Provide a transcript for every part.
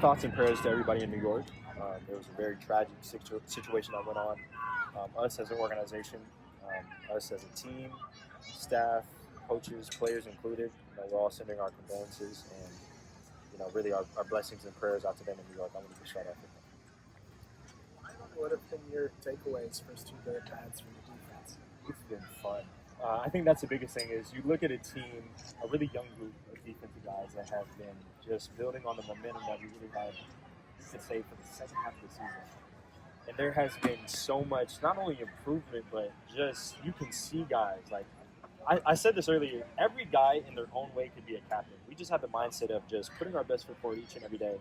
thoughts and prayers to everybody in New York. There was a very tragic situation that went on. Us as an organization, us as a team, staff, coaches, players included, we're all sending our condolences and, really our blessings and prayers out to them in New York. I want to start off with them. What have been your takeaways first 2 day pads from the defense? It's been fun. I think that's the biggest thing is you look at a team, a really young group of defensive guys that have been just building on the momentum that we really had to say for the second half of the season. And there has been so much, not only improvement, but just you can see guys. Like I said this earlier, every guy in their own way could be a captain. We just have the mindset of just putting our best foot forward each and every day.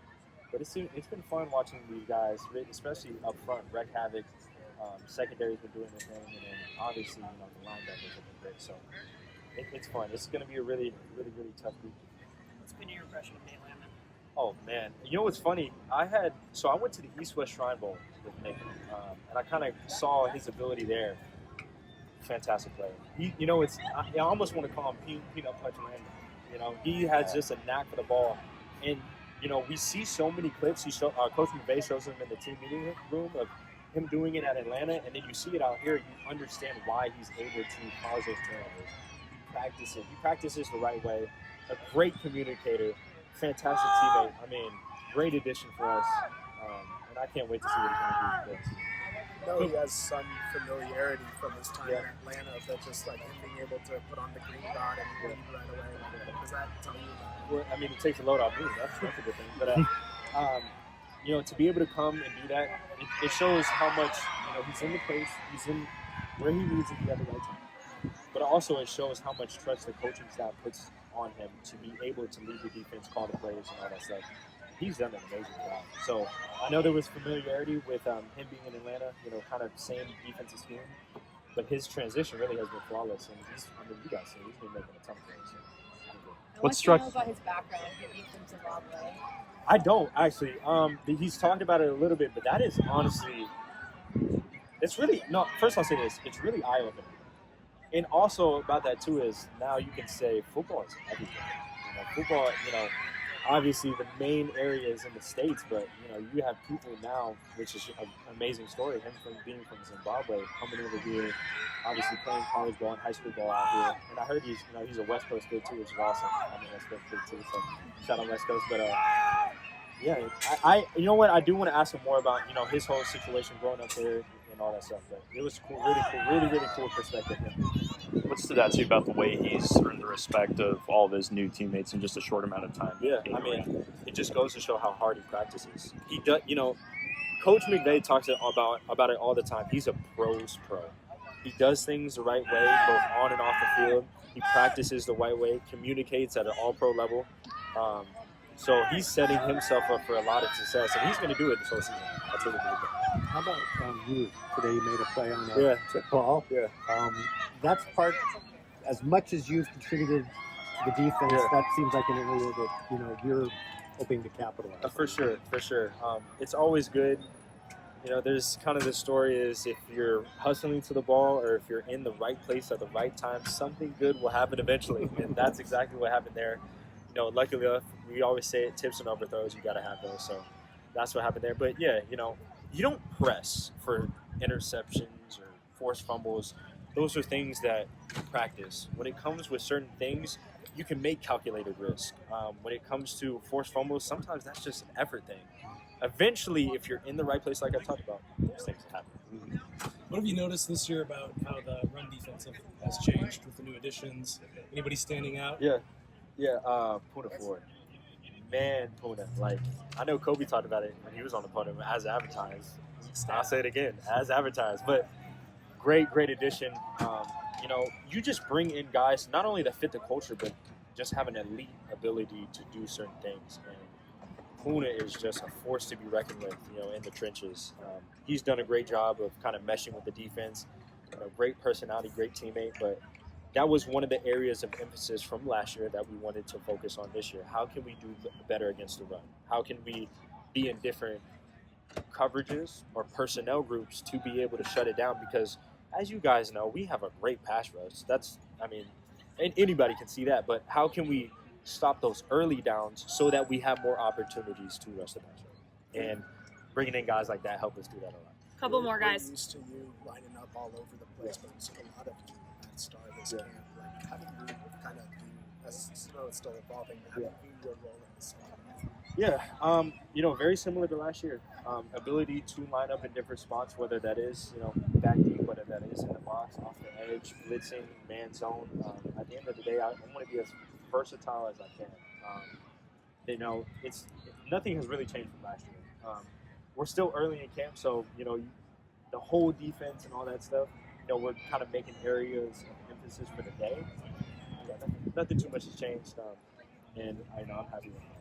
But it's been fun watching these guys, especially up front, wreak havoc. Secondary's been doing their thing, and then obviously, the linebackers have been great. So it's fun. It's going to be a really, really, really tough week. What's been your impression of Nate Landman? Oh man, you know what's funny? I went to the East-West Shrine Bowl with Nate, and I kind of saw his ability there. Fantastic player. I almost want to call him Peanut Punch Landman. He has just a knack for the ball, and we see so many clips. Coach McVay shows them in the team meeting room of him doing it at Atlanta, and then you see it out here. You understand why he's able to cause those turnovers. He practices the right way. A great communicator, fantastic teammate. Great addition for us, and I can't wait to see what he's going to do with this. I know he has some familiarity from his time in Atlanta, but just like him being able to put on the green dot and lead right away. Does that tell you about it? Well, it takes a load off me. That's a good thing. But to be able to come and do that, it shows how much he's in the place, he's in where he needs to be at the right time. But also it shows how much trust the coaching staff puts on him to be able to lead the defense, call the plays, and all that stuff. He's done an amazing job. So I know there was familiarity with him being in Atlanta, kind of same defensive scheme, but his transition really has been flawless. And you guys see, he's been making a ton of plays. So what do you know about his background, being from Zimbabwe? I don't actually. He's talked about it a little bit, but that is honestly, it's really no. First, I'll say this: it's really eye-opening. And also about that too is now you can say football is everything. Football, obviously the main area is in the States, but you have people now, which is an amazing story. Him being from Zimbabwe, coming over here, obviously playing college ball and high school ball out here. And I heard he's a West Coast kid too, which is awesome. I'm a West Coast kid too, so shout out West Coast. But I I do want to ask him more about his whole situation growing up there and all that stuff. But it was cool, really cool perspective. What stood out to you about the way he's earned the respect of all of his new teammates in just a short amount of time? Yeah, it just goes to show how hard he practices. He does, Coach McVay talks about it all the time. He's a pro's pro. He does things the right way, both on and off the field. He practices the right way, communicates at an all-pro level. So he's setting himself up for a lot of success, and he's going to do it this whole season. I truly believe that. How about you? Today you made a play on a football. Yeah. That's part, as much as you've contributed to the defense, that seems like an area that, you're hoping to capitalize on. For sure. It's always good. There's kind of the story is if you're hustling to the ball or if you're in the right place at the right time, something good will happen eventually. And that's exactly what happened there. Luckily enough, we always say it, tips and overthrows, you got to have those. So that's what happened there. But yeah, you don't press for interceptions or forced fumbles. Those are things that you practice. When it comes with certain things, you can make calculated risk. When it comes to forced fumbles, sometimes that's just an effort thing. Eventually, if you're in the right place, like I talked about, those things happen. What have you noticed this year about how the run defense has changed with the new additions? Anybody standing out? Yeah, Puka Nacua. Man, Puka. I know Kobe talked about it when he was on the podium as advertised. I'll say it again, as advertised. But great addition. You just bring in guys not only that fit the culture, but just have an elite ability to do certain things. And Puka is just a force to be reckoned with, in the trenches. He's done a great job of kind of meshing with the defense. Great personality, great teammate, but that was one of the areas of emphasis from last year that we wanted to focus on this year. How can we do better against the run? How can we be in different coverages or personnel groups to be able to shut it down? Because as you guys know, we have a great pass rush. And anybody can see that, but how can we stop those early downs so that we have more opportunities to rush the passer. And bringing in guys like that help us do that a lot. Couple more guys. We're used to you lining up all over the place, but it's a lot of you at Star this camp. Like, how do you kind of view, as it's still evolving, how do you view your role in this camp? Yeah, very similar to last year. Ability to line up in different spots, whether that is, back deep, whether that is in the box, off the edge, blitzing, man zone. At the end of the day, I want to be as versatile as I can. Nothing has really changed from last year. We're still early in camp, so, the whole defense and all that stuff, we're kind of making areas of emphasis for the day. Yeah, nothing too much has changed, and I'm happy with it.